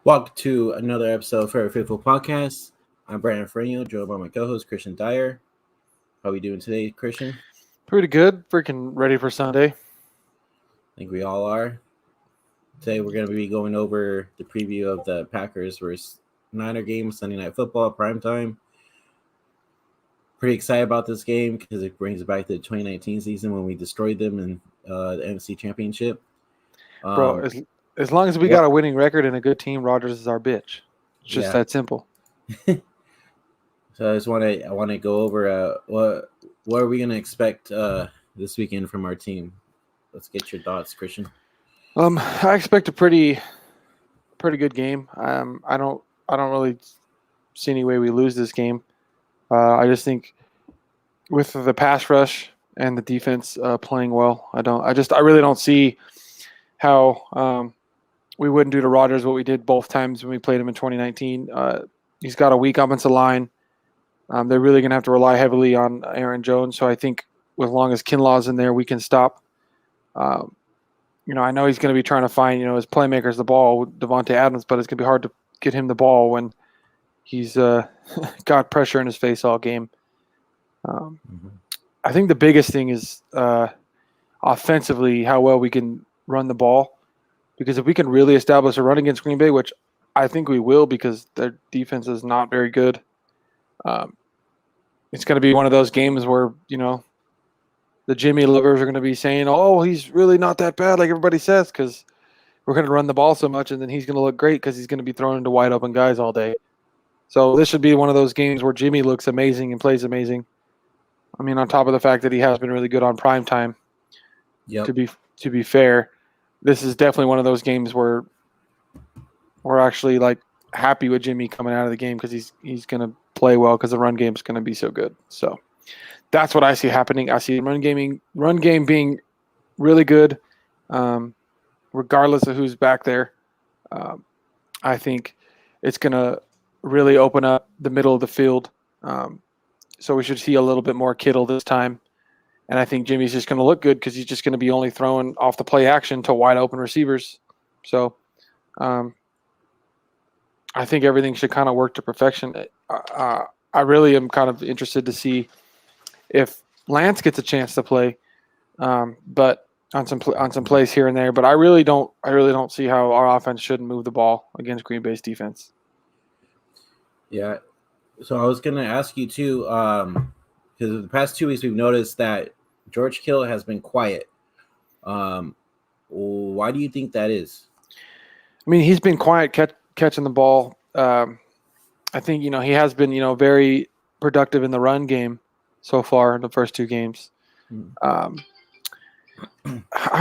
Welcome to another episode of Fair Faithful Podcast. I'm Brandon Ferino, joined by my co-host Christian Dyer. How are we doing today, Christian? Pretty good. Freaking ready for Sunday. I think we all are. Today we're going to be going over the preview of the Packers versus Niner game, Sunday Night Football, primetime. Pretty excited about this game because it brings it back to the 2019 season when we destroyed them in the NFC Championship. Bro, as long as we got a winning record and a good team, Rodgers is our bitch. It's just that simple. So I want to go over what are we going to expect this weekend from our team. Let's get your thoughts, Christian. I expect a pretty good game. I don't really see any way we lose this game. I just think with the pass rush and the defense playing well, I really don't see how we wouldn't do to Rodgers what we did both times when we played him in 2019. He's got a weak offensive line. They're really going to have to rely heavily on Aaron Jones. So I think as long as Kinlaw's in there, we can stop. I know he's going to be trying to find, his playmakers the ball with Devontae Adams, but it's going to be hard to get him the ball when he's got pressure in his face all game. I think the biggest thing is offensively how well we can run the ball. Because if we can really establish a run against Green Bay, which I think we will because their defense is not very good, it's going to be one of those games where, the Jimmy lovers are going to be saying, oh, he's really not that bad like everybody says because we're going to run the ball so much and then he's going to look great because he's going to be thrown into wide open guys all day. So this should be one of those games where Jimmy looks amazing and plays amazing. I mean, on top of the fact that he has been really good on primetime, to be fair. This is definitely one of those games where we're actually happy with Jimmy coming out of the game because he's going to play well because the run game is going to be so good. So that's what I see happening. I see the run game being really good, regardless of who's back there. I think it's going to really open up the middle of the field. So we should see a little bit more Kittle this time. And I think Jimmy's just going to look good because he's just going to be only throwing off the play action to wide open receivers. So I think everything should kind of work to perfection. I really am kind of interested to see if Lance gets a chance to play, but on some plays here and there. But I really don't see how our offense shouldn't move the ball against Green Bay's defense. Yeah. So I was going to ask you too, because the past 2 weeks we've noticed that George Kittle has been quiet. Why do you think that is? I mean, he's been quiet catching the ball. I think, he has been, very productive in the run game so far in the first two games. I'm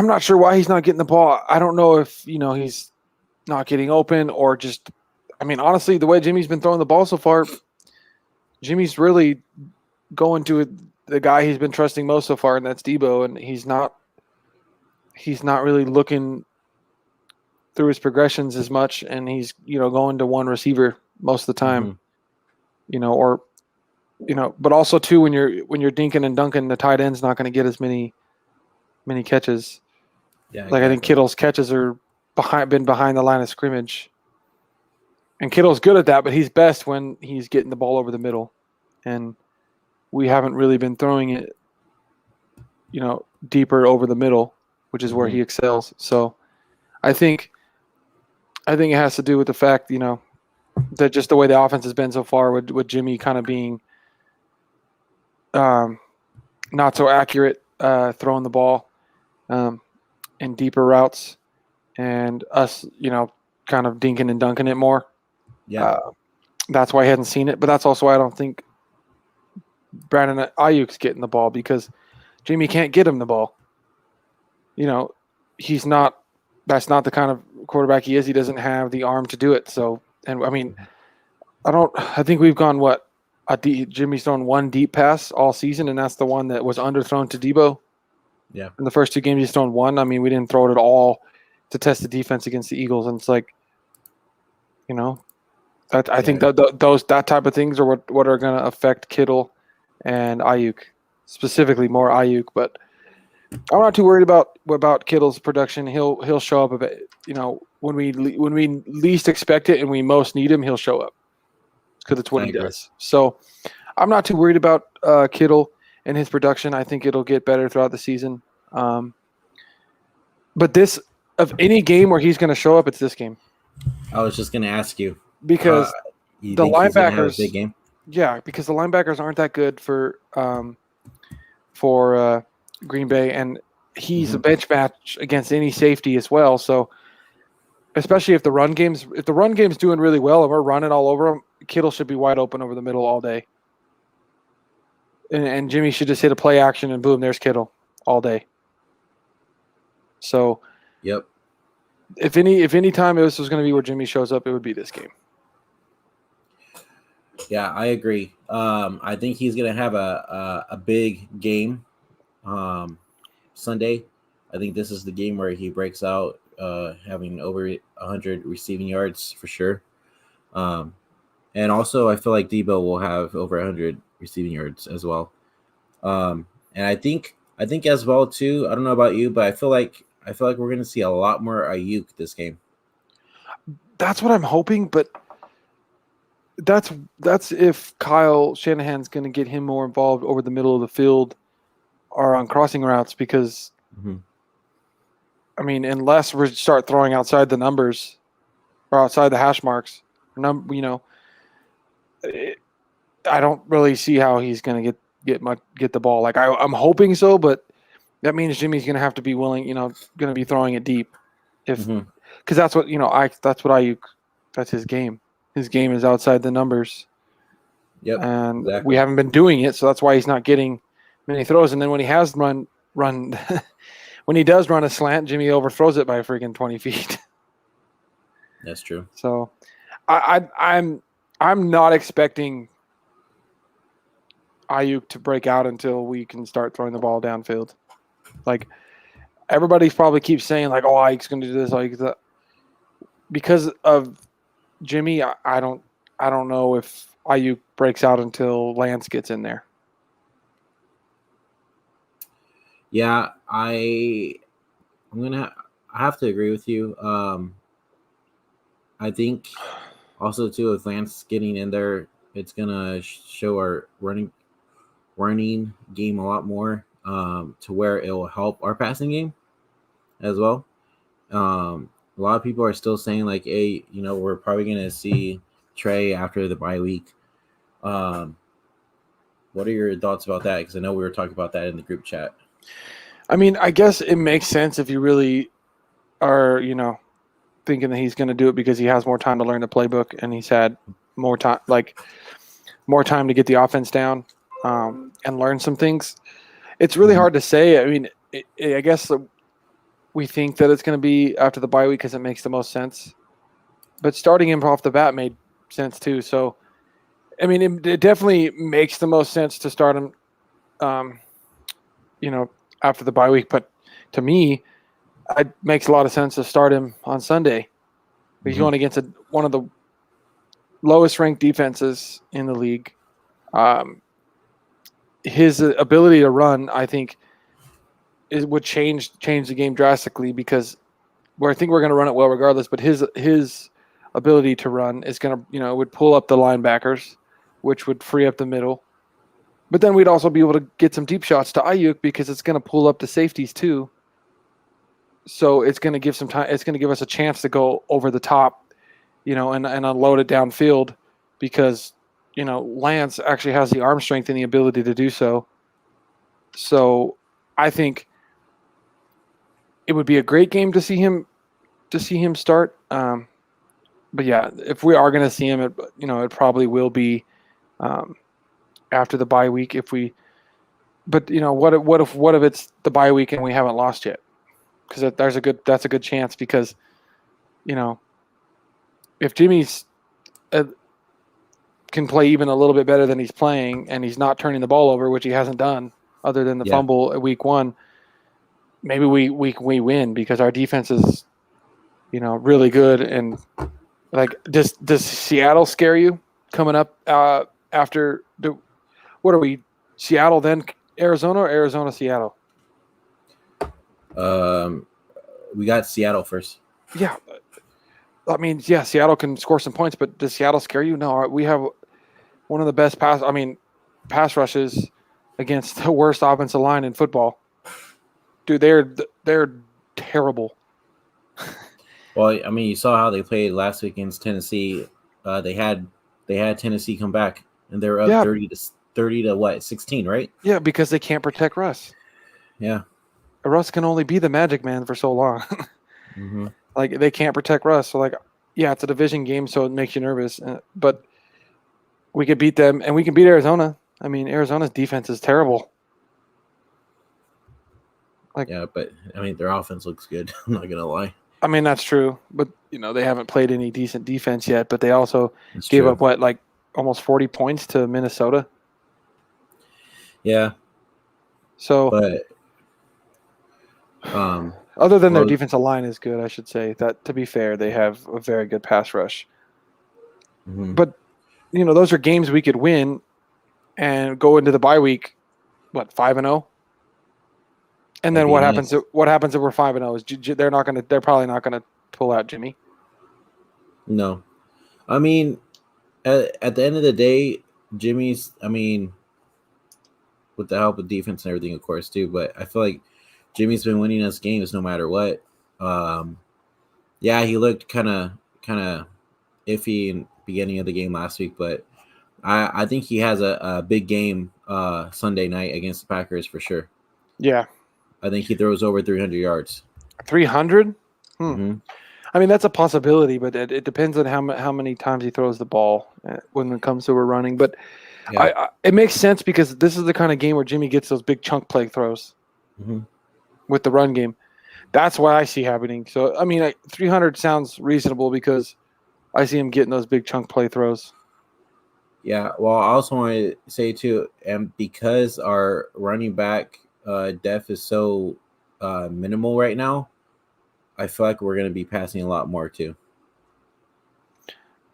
not sure why he's not getting the ball. I don't know if, he's not getting open or just – I mean, honestly, the way Jimmy's been throwing the ball so far, Jimmy's really going to the guy he's been trusting most so far, and that's Debo, and he's not really looking through his progressions as much, and he's going to one receiver most of the time, but also too when you're dinking and dunking, the tight end's not going to get as many catches. Yeah, exactly. I think Kittle's catches are been behind the line of scrimmage, and Kittle's good at that, but he's best when he's getting the ball over the middle, and we haven't really been throwing it, deeper over the middle, which is where he excels. So I think it has to do with the fact, that just the way the offense has been so far with Jimmy kind of being not so accurate throwing the ball in deeper routes and us, kind of dinking and dunking it more. Yeah. That's why I hadn't seen it, but that's also why I don't think Brandon Ayuk's getting the ball because Jimmy can't get him the ball. That's not the kind of quarterback he is. He doesn't have the arm to do it. So, and I mean, I think we've gone Jimmy's thrown one deep pass all season, and that's the one that was underthrown to Debo. Yeah. In the first two games, he's thrown one. I mean, we didn't throw it at all to test the defense against the Eagles. And it's like, I think that type of things are what are going to affect Kittle and Ayuk, specifically more Ayuk. But I'm not too worried about Kittle's production. He'll show up a bit. When we least expect it and we most need him, he'll show up because it's what I he agree. does. So I'm not too worried about Kittle and his production. I think it'll get better throughout the season. But this of any game where he's going to show up, it's this game I was just gonna ask you. Uh, because you the think he's gonna have a big linebackers, game? yeah, because the linebackers aren't that good for Green Bay, and he's a Hmm. bench match against any safety as well. So especially if the run game's doing really well and we're running all over him, Kittle should be wide open over the middle all day, and Jimmy should just hit a play action and boom, there's Kittle all day. So Yep. if any time this was going to be where Jimmy shows up, it would be this game. Yeah, I agree. I think he's gonna have a big game Sunday. I think this is the game where he breaks out, having over 100 receiving yards for sure. Um, and also, I feel like Debo will have over 100 receiving yards as well. And I think as well too. I don't know about you, but I feel like we're gonna see a lot more Ayuk this game. That's what I'm hoping, but that's if Kyle Shanahan's going to get him more involved over the middle of the field or on crossing routes because Mm-hmm. I mean, unless we start throwing outside the numbers or outside the hash marks, it, I don't really see how he's going to get the ball. Like I'm hoping so, but that means Jimmy's going to have to be willing, going to be throwing it deep, if Mm-hmm. because that's what that's what that's his game. His game is outside the numbers, Yep. and we Exactly. haven't been doing it, so that's why he's not getting many throws. And then when he has run, when he does run a slant, Jimmy overthrows it by freaking 20 feet. That's true. So I'm not expecting Ayuk to break out until we can start throwing the ball downfield. Like everybody probably keeps saying like, "Oh, Ayuk's going to do this," like that. Because of Jimmy, I don't know if Ayuk breaks out until Lance gets in there. Yeah, I'm gonna I have to agree with you. I think also too with Lance getting in there, it's gonna show our running game a lot more. To where it will help our passing game as well. A lot of people are still saying like, hey, we're probably gonna see Trey after the bye week. Um, what are your thoughts about that? Because I know we were talking about that in the group chat. I mean, I guess it makes sense if you really are, thinking that he's going to do it because he has more time to learn the playbook and he's had more time to get the offense down and learn some things. It's really Mhm. hard to say. I mean, I guess we think that it's going to be after the bye week because it makes the most sense. But starting him off the bat made sense too. So, I mean, it definitely makes the most sense to start him, um, after the bye week. But to me, it makes a lot of sense to start him on Sunday. He's Mhm. going against one of the lowest ranked defenses in the league. Um, his ability to run, I think, it would change the game drastically because I think we're going to run it well regardless. But his ability to run is going to would pull up the linebackers, which would free up the middle. But then we'd also be able to get some deep shots to Ayuk because it's going to pull up the safeties too. So it's going to give some time. It's going to give us a chance to go over the top, and unload it downfield because Lance actually has the arm strength and the ability to do so. So I think it would be a great game to see him start. But yeah, if we are going to see him, it probably will be um, after the bye week. But what if it's the bye week and we haven't lost yet? Because that's a good chance because you know if Jimmy's can play even a little bit better than he's playing and he's not turning the ball over, which he hasn't done other than the Yeah. fumble at week one, maybe we win because our defense is really good. And like does Seattle scare you coming up after what are we, Seattle then Arizona or Arizona Seattle? Um, we got Seattle first. Yeah, I mean, yeah, Seattle can score some points, but does Seattle scare you? No, we have one of the best pass rushes against the worst offensive line in football. Dude, they're terrible. Well, I mean, you saw how they played last week against Tennessee. They had Tennessee come back, and they were up Yeah, 30 to what 16, right? yeah, because they can't protect Russ. Yeah. Russ can only be the magic man for so long. Mm-hmm. Like they can't protect Russ. So like, yeah, it's a division game, so it makes you nervous. But we could beat them, and we can beat Arizona. I mean, Arizona's defense is terrible. Like, Yeah, but I mean, their offense looks good. I'm not gonna lie. I mean, that's true, but they haven't played any decent defense yet. But they also It's gave true. up like almost 40 points to Minnesota. Yeah, So but other than their well, defensive line is good, I should say that to be fair, they have a very good pass rush. mhm. But those are games we could win and go into the bye week. What 5-0? And That'd then be what happens? nice. What happens if we're 5-0? Is they're not going to? They're probably not going to pull out Jimmy. No, I mean, at the end of the day, Jimmy's. I mean, with the help of defense and everything, of course, too. But I feel like Jimmy's been winning us games no matter what. Um, yeah, he looked kind of iffy in the beginning of the game last week, but I think he has a big game Sunday night against the Packers for sure. Yeah, I think he throws over 300 yards. 300. Mm-hmm. I mean, that's a possibility, but it depends on how many times he throws the ball when it comes to a running. But Yeah. it makes sense because this is the kind of game where Jimmy gets those big chunk play throws Mm-hmm. with the run game. That's what I see happening. So, I mean, 300 sounds reasonable because I see him getting those big chunk play throws. Yeah. Well, I also want to say too, and because our running back depth is so minimal right now, I feel like we're going to be passing a lot more too.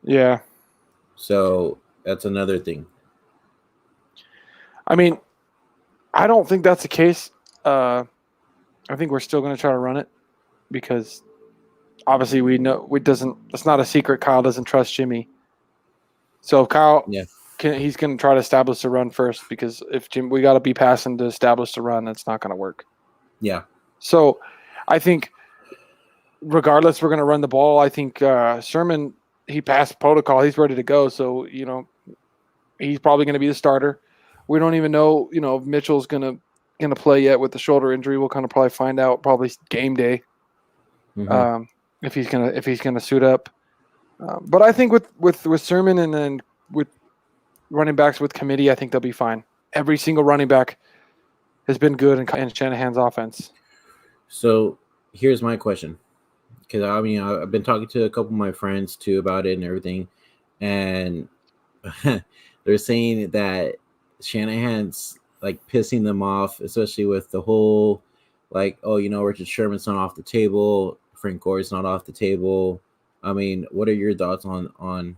Yeah. So that's another thing. I mean, I don't think that's the case. I think we're still going to try to run it because obviously we know it's not a secret Kyle doesn't trust Jimmy. So Kyle Yeah. he's going to try to establish the run first because if we got to be passing to establish the run, that's not going to work. Yeah. So I think regardless, we're going to run the ball. I think Sherman, he passed protocol. He's ready to go. So, he's probably going to be the starter. We don't even know, if Mitchell's going to play yet with the shoulder injury. We'll kind of probably find out probably game day Mm-hmm. if he's gonna suit up. But I think with Sermon and then with running backs with committee, I think they'll be fine. Every single running back has been good in Shanahan's offense. So here's my question, because I mean I've been talking to a couple of my friends too about it and everything, and they're saying that Shanahan's like pissing them off, especially with the whole like, oh, Richard Sherman's not off the table, Frank Gore's not off the table. I mean, what are your thoughts on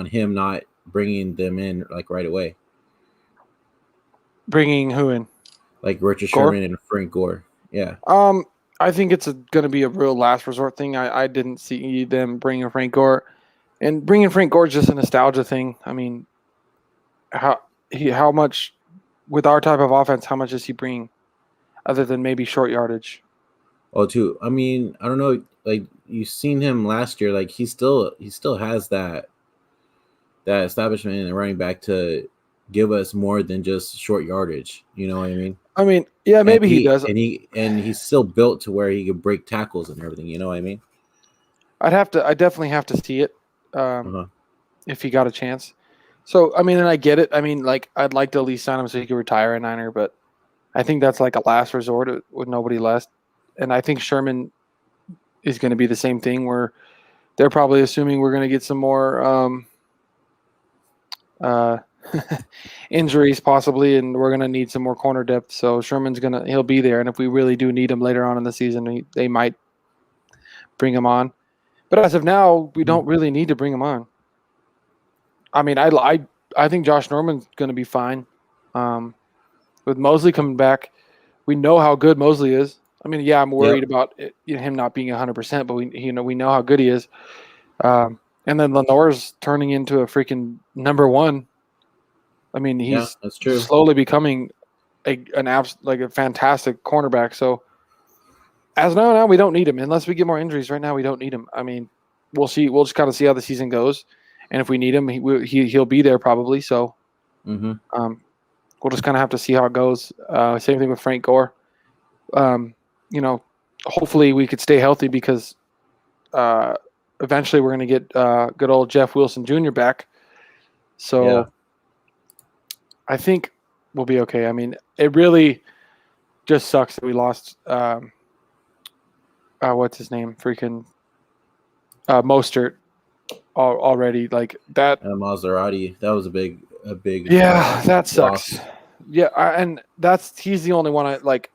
him not bringing them in like right away, Bringing who in? like Richard Gore? Sherman and Frank Gore? Yeah. I think it's going to be a real last resort thing. I didn't see them bringing Frank Gore, and bringing Frank Gore is just a nostalgia thing. I mean, how much with our type of offense? How much does he bring, other than maybe short yardage? Oh, too. I mean, I don't know. Like you seen him last year. Like he still has that establishment in the running back to give us more than just short yardage. You know what I mean? I mean, yeah, And maybe he does. he's still built to where he can break tackles and everything. You know what I mean? I definitely have to see it Uh-huh. if he got a chance. So I mean, and I get it. I mean, like I'd like to at least sign him so he could retire a Niner, but I think that's like a last resort with nobody left. And I think Sherman is going to be the same thing where they're probably assuming we're going to get some more uh, injuries possibly, and we're going to need some more corner depth. So he'll be there, and if we really do need him later on in the season, they might bring him on. But as of now, we don't really need to bring him on. I mean, I think Josh Norman's going to be fine. With Mosley coming back, we know how good Mosley is. I mean, yeah, I'm worried about him not being 100%, but we know how good he is. And then Lenore's turning into a freaking number one. I mean, he's that's true. slowly becoming a fantastic cornerback. So as of now, we don't need him unless we get more injuries. Right now, we don't need him. I mean, we'll see. We'll just kind of see how the season goes, and if we need him, he'll be there probably. So, we'll just kind of have to see how it goes. Same thing with Frank Gore. Hopefully we could stay healthy because eventually we're going to get good old Jeff Wilson Jr. back. So I think we'll be okay. I mean, it really just sucks that we lost. What's his name? Freaking Mostert already. Like that. Maserati. That was a big. Yeah, that sucks. Loss. Yeah, and he's the only one I like.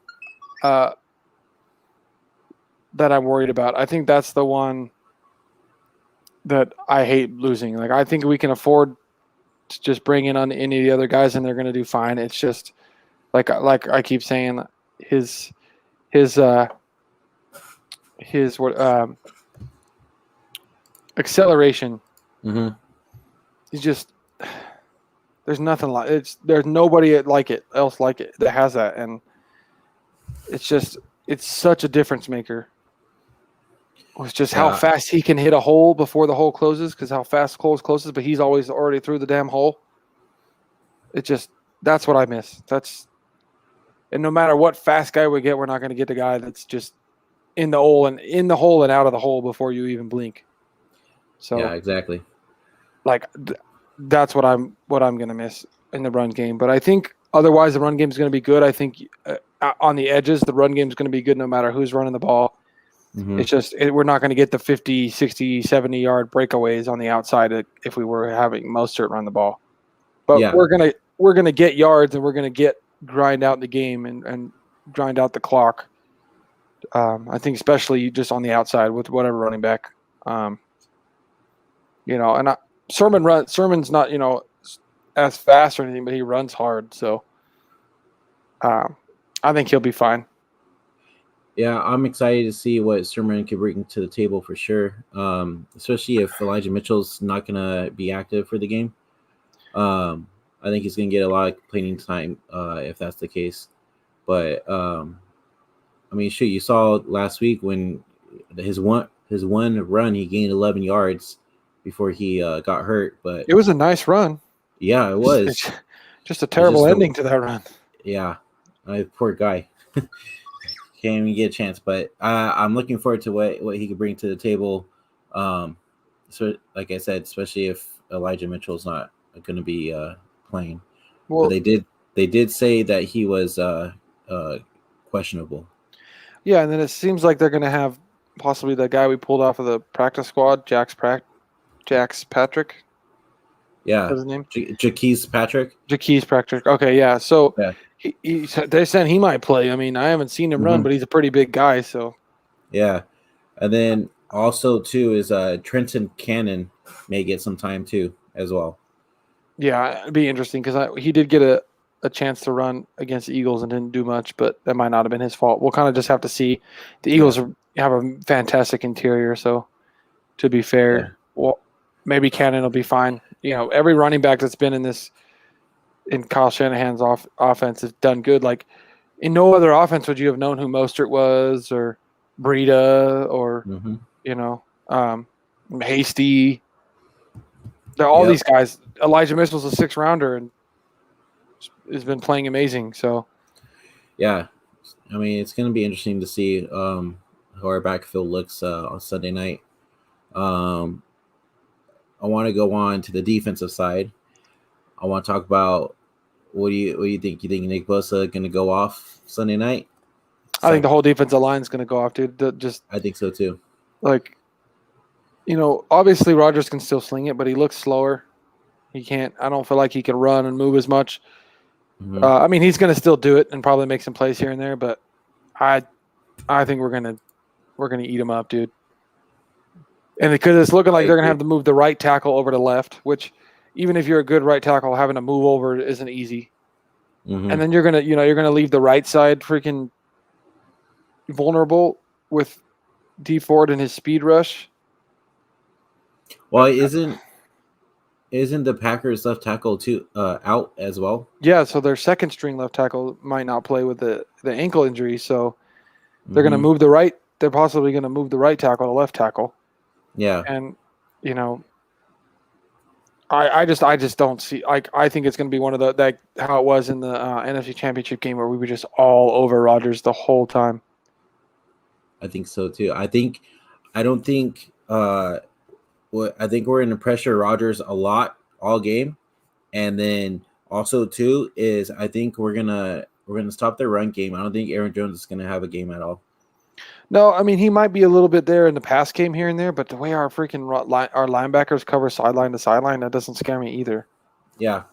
That I'm worried about. I think that's the one that I hate losing. Like I think we can afford to just bring in on any of the other guys and they're going to do fine. It's just like I keep saying his acceleration. He's just there's nothing like it's. There's nobody else like it that has that, and it's such a difference maker. It's just how fast he can hit a hole before the hole closes, because how fast the hole closes, but he's always already through the damn hole. That's what I miss. And no matter what fast guy we get, we're not going to get the guy that's just in the hole and out of the hole before you even blink. So yeah, exactly. Like that's what I'm going to miss in the run game. But I think otherwise the run game is going to be good. I think on the edges the run game is going to be good no matter who's running the ball. It's just we're not going to get the 50, 60, 70-yard breakaways on the outside if we were having Mostert run the ball. But we're gonna get yards and we're gonna grind out the game and grind out the clock. I think especially just on the outside with whatever running back. Sermon's not as fast or anything, but he runs hard. So I think he'll be fine. Yeah, I'm excited to see what Sermon can bring to the table for sure. Especially if Elijah Mitchell's not gonna be active for the game. I think he's gonna get a lot of playing time if that's the case. But I mean, shoot, you saw last week when his one run he gained 11 yards before he got hurt. But it was a nice run. Yeah, it was. It's just a terrible ending to that run. Yeah, poor guy. Can't even get a chance, but I'm looking forward to what he could bring to the table. So, like I said, especially if Elijah Mitchell's not going to be playing. Well, but they did say that he was questionable. Yeah, and then it seems like they're going to have possibly the guy we pulled off of the practice squad, Jax Patrick. Yeah, what's his name? Jaquez Patrick. Jaquez Patrick. Okay, yeah. So they said he might play. I mean, I haven't seen him run, but he's a pretty big guy. So yeah, and then also too is Trenton Cannon may get some time too as well. Yeah, it'd be interesting because he did get a chance to run against the Eagles and didn't do much, but that might not have been his fault. We'll kind of just have to see. The Eagles have a fantastic interior, so to be fair, well, maybe Cannon will be fine. Every running back that's been in Kyle Shanahan's offense has done good. Like in no other offense would you have known who Mostert was or Breida or Hasty. All these guys. Elijah Mitchell's a 6th rounder and has been playing amazing. So yeah, I mean it's going to be interesting to see how our backfield looks on Sunday night. I want to go on to the defensive side. I want to talk about what do you think? You think Nick Bosa going to go off Sunday night? I think the whole defensive line is going to go off, dude. I think so too. Like, obviously Rodgers can still sling it, but he looks slower. He can't. I don't feel like he can run and move as much. I mean, he's going to still do it and probably make some plays here and there, but I think we're gonna eat him up, dude. And because it's looking like they're going to have to move the right tackle over to left, which even if you're a good right tackle, having to move over isn't easy. And then you're going to leave the right side freaking vulnerable with D Ford and his speed rush. Well, isn't the Packers left tackle too out as well? Yeah, so their second string left tackle might not play with the ankle injury, so they're going to Mm-hmm. move the right. They're possibly going to move the right tackle to left tackle, Yeah, and you know, I just don't see. Like, I think it's going to be one of the that how it was in the NFC Championship game where we were just all over Rodgers the whole time. I think so too. I don't think I think we're in the pressure Rodgers a lot all game, and then also too is I think we're gonna stop their run game. I don't think Aaron Jones is gonna have a game at all. No, I mean he might be a little bit there in the pass game here and there, but the way our freaking our linebackers cover sideline to sideline, that doesn't scare me either. Yeah,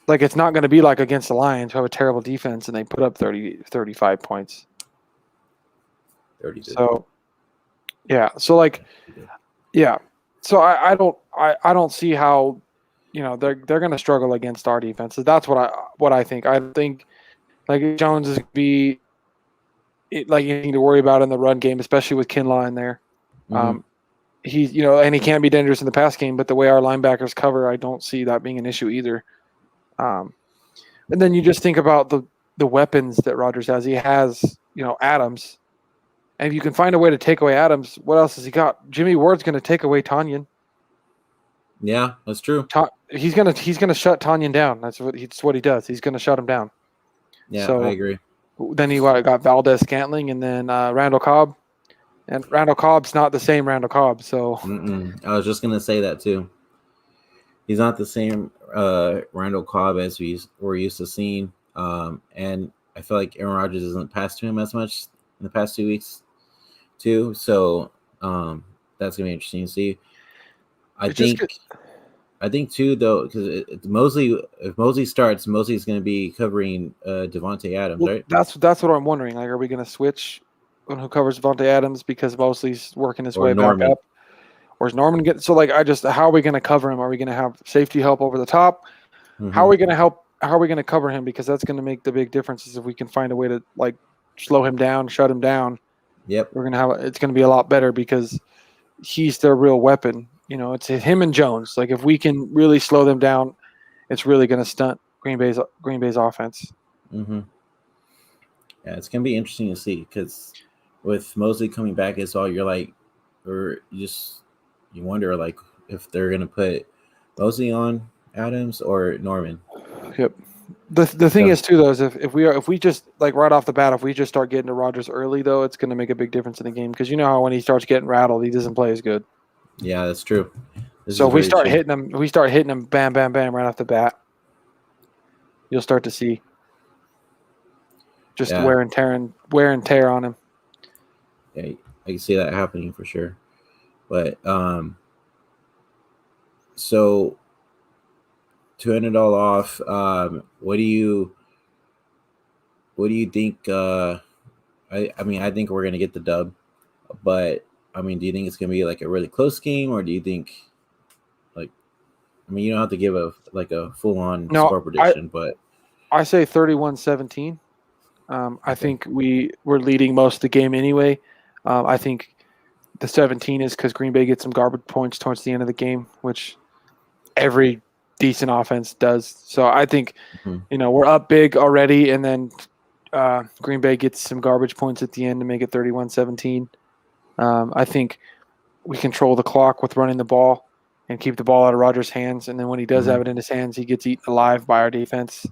Like, it's not going to be like against the Lions who have a terrible defense and they put up 35 points. 32. So yeah, so like yeah, so I don't see how they're going to struggle against our defenses. That's what I think. I think like Jones is going to be like anything to worry about in the run game, especially with Kinlaw in there. Mm-hmm. He's and he can be dangerous in the pass game, but the way our linebackers cover, I don't see that being an issue either. And then you just think about the weapons that Rodgers has. He has Adams, and if you can find a way to take away Adams, what else has he got? Jimmy Ward's going to take away Tanyan. Yeah, that's true. He's gonna shut Tanyan down. That's what he does. He's going to shut him down. Yeah, I So agree. then you got Valdez Scantling, and then Randall Cobb. And Randall Cobb's not the same Randall Cobb. So I was just gonna say that too. He's not the same Randall Cobb as we're used to seeing. And I feel like Aaron Rodgers doesn't pass to him as much in the past 2 weeks too. So that's gonna be interesting to see. I it's just think I think too though because Mosley if Mosley starts, Mosley's gonna be covering Devontae Adams, right? that's what I'm wondering. Like, are we going to switch on who covers Devontae Adams because Mosley's working his Or way back Norman. up? Or is Norman get so like how are we going to cover him? Are we going to have safety help over the top? How are we going to help? How are we going to cover him? Because that's going to make the big differences if we can find a way to like slow him down, shut him down. Yep. We're going to have it's going to be a lot better because he's their real weapon. It's him and Jones. Like, if we can really slow them down, it's really going to stunt Green Bay's offense. Mm-hmm. Yeah, it's gonna be interesting to see because with Mosley coming back as well, you're like, or you wonder like if they're gonna put Mosley on Adams or Norman. Yep. The thing So is too though is if we just like right off the bat, if we just start getting to Rodgers early though, it's going to make a big difference in the game because you know how when he starts getting rattled, he doesn't play as good. yeah, that's true. So if we start hitting him, bam, bam, bam, right off the bat, you'll start to see just Yeah, wear and tear on him. yeah, I can see that happening for sure. But so to end it all off, what do you think? I mean, I think we're gonna get the dub, but I mean, do you think it's gonna be like a really close game, or do you think like? I mean, you don't have to give a full on score prediction, but I say 31-17. I okay. think we're leading most of the game anyway. I think the 17 is because Green Bay gets some garbage points towards the end of the game, which every decent offense does. So I think we're up big already, and then Green Bay gets some garbage points at the end to make it 31-17. I think we control the clock with running the ball and keep the ball out of Rodgers' hands, and then when he does have it in his hands, he gets eaten alive by our defense.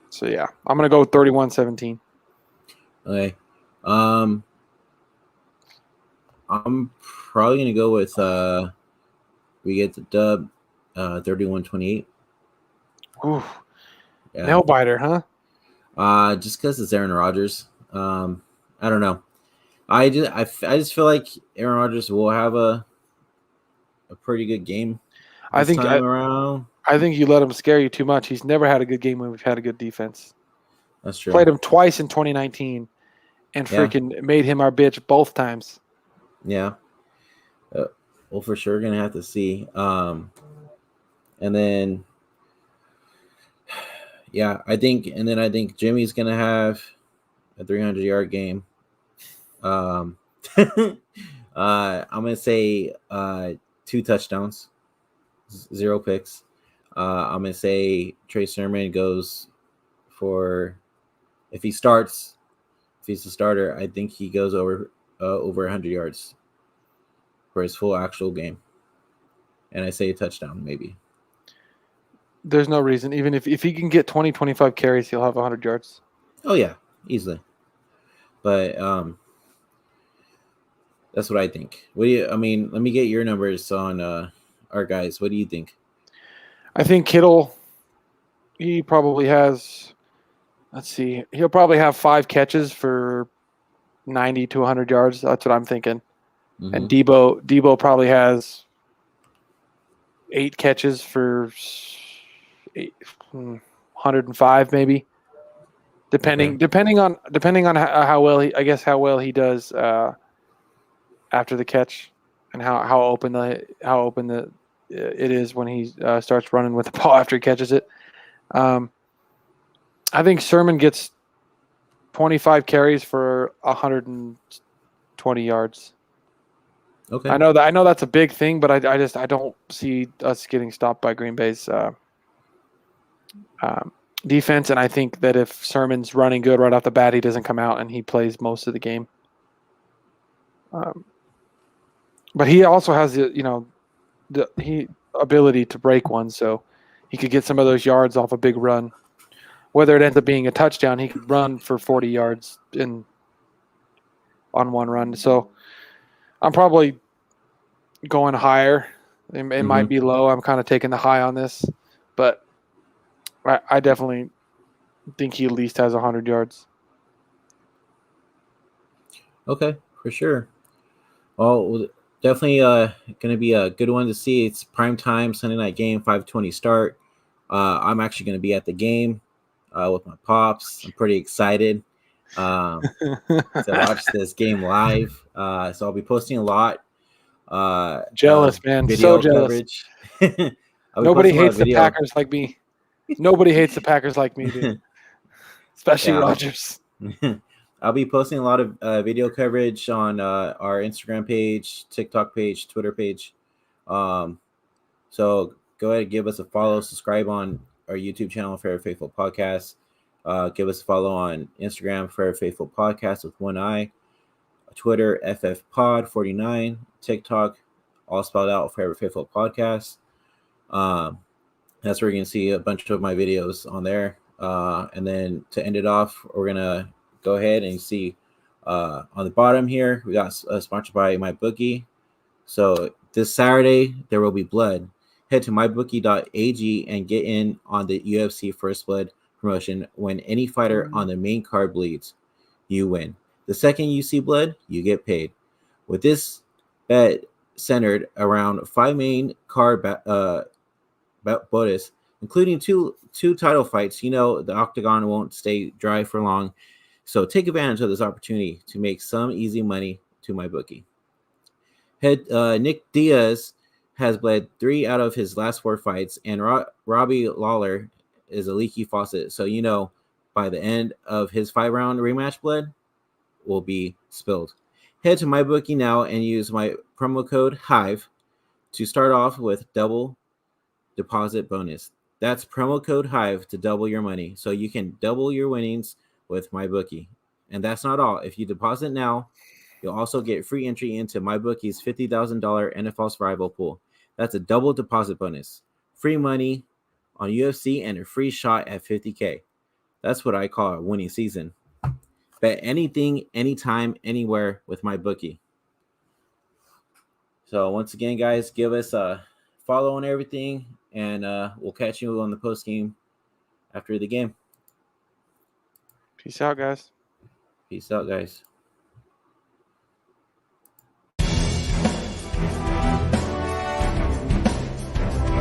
So yeah, I'm gonna go with 31-17. Okay. I'm probably gonna go with we get the dub 31-28. Ooh, Yeah. nail biter, huh? Just because it's Aaron Rodgers. I don't know. I just feel like Aaron Rodgers will have a pretty good game this time around. I think you let him scare you too much. He's never had a good game when we've had a good defense. That's true. Played him twice in 2019 and freaking made him our bitch both times. Yeah. Well, for sure, gonna have to see. And then, I think Jimmy's gonna have a 300-yard game. Um, I'm gonna say 2 touchdowns, 0 picks. I'm gonna say Trey Sermon goes for if he starts, if he's a starter, I think he goes over 100 yards for his full actual game, and I say a touchdown maybe. There's no reason. Even if he can get 20, 25 carries, he'll have 100 yards. Oh yeah, easily. But that's what I think. What do you? I mean, let me get your numbers on our guys. What do you think? I think Kittle, he probably has, let's see, he'll probably have 5 catches for 90 to 100 yards. That's what I'm thinking. And Mm-hmm. Debo probably has 8 catches for 105 maybe. Okay. Depending on how well he does after the catch, and how open the it is when he starts running with the ball after he catches it. I think Sermon gets 25 carries for 120 yards. Okay. I know that's a big thing, but I don't see us getting stopped by Green Bay's defense, and I think that if Sermon's running good right off the bat, he doesn't come out and he plays most of the game. But he also has the ability to break one, so he could get some of those yards off a big run. Whether it ends up being a touchdown, he could run for 40 yards on one run. So I'm probably going higher. It might be low. I'm kind of taking the high on this, but I definitely think he at least has 100 yards. Okay, for sure. Well, definitely going to be a good one to see. It's prime time Sunday night game, 5:20 start. I'm actually going to be at the game with my pops. I'm pretty excited to watch this game live. So I'll be posting a lot of Jealous, man. So video jealous. coverage. I'll be Nobody posting a lot of hates the video. Packers like me. Nobody hates the Packers like me, dude. Especially Yeah, Rodgers. I'll be posting a lot of video coverage on our Instagram page, TikTok page, Twitter page. Um, so go ahead and give us a follow, subscribe on our YouTube channel, Fair Faithful Podcast. Give us a follow on Instagram, Fair Faithful Podcast with one eye. Twitter, FF Pod 49. TikTok, all spelled out, Fair Faithful Podcast. Um, that's where you can see a bunch of my videos on there. And then to end it off, we're going to go ahead and see on the bottom here, we got sponsored by MyBookie. So this Saturday, there will be blood. Head to mybookie.ag and get in on the UFC First Blood promotion. When any fighter on the main card bleeds, you win. The second you see blood, you get paid. With this bet centered around 5 main card bonus, including two title fights, you know the octagon won't stay dry for long. So take advantage of this opportunity to make some easy money to MyBookie. Nick Diaz has bled 3 out of his last 4 fights, and Robbie Lawler is a leaky faucet. So you know by the end of his 5-round rematch, blood will be spilled. Head to MyBookie now and use my promo code HIVE to start off with double deposit bonus. That's promo code HIVE to double your money. So you can double your winnings with MyBookie. And that's not all. If you deposit now, you'll also get free entry into MyBookie's $50,000 NFL survival pool. That's a double deposit bonus. Free money on UFC and a free shot at $50K. That's what I call a winning season. Bet anything, anytime, anywhere with MyBookie. So once again, guys, give us a follow on everything, and we'll catch you on the post game after the game. Peace out, guys. Peace out, guys.